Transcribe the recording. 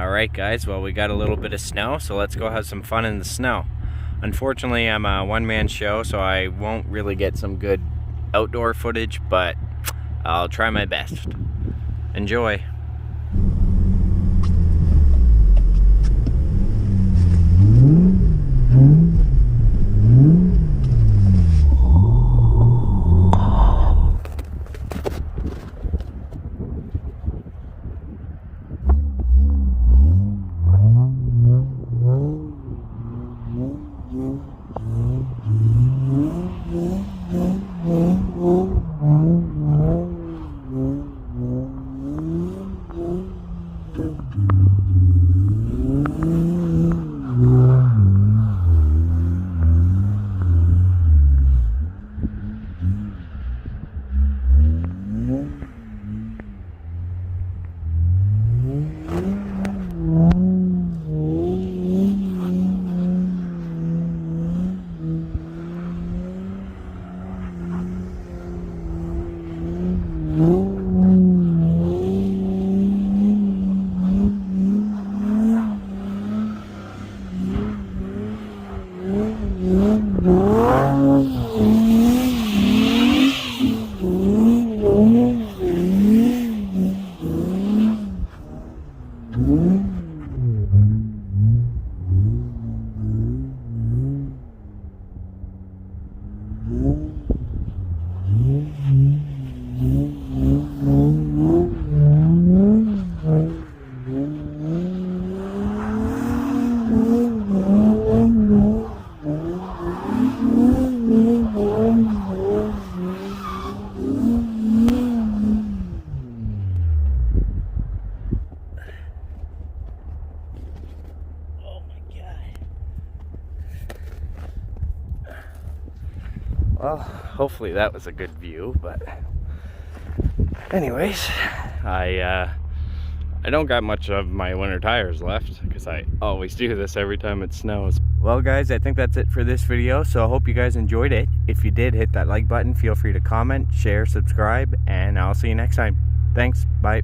Alright guys, well we got a little bit of snow, so let's go have some fun in the snow. Unfortunately I'm a one-man show, so I won't really get some good outdoor footage, but I'll try my best. Enjoy. Well, hopefully that was a good view, but anyways, I don't got much of my winter tires left because I always do this every time it snows. Well guys, I think that's it for this video, so I hope you guys enjoyed it. If you did, hit that like button, feel free to comment, share, subscribe, and I'll see you next time. Thanks, bye.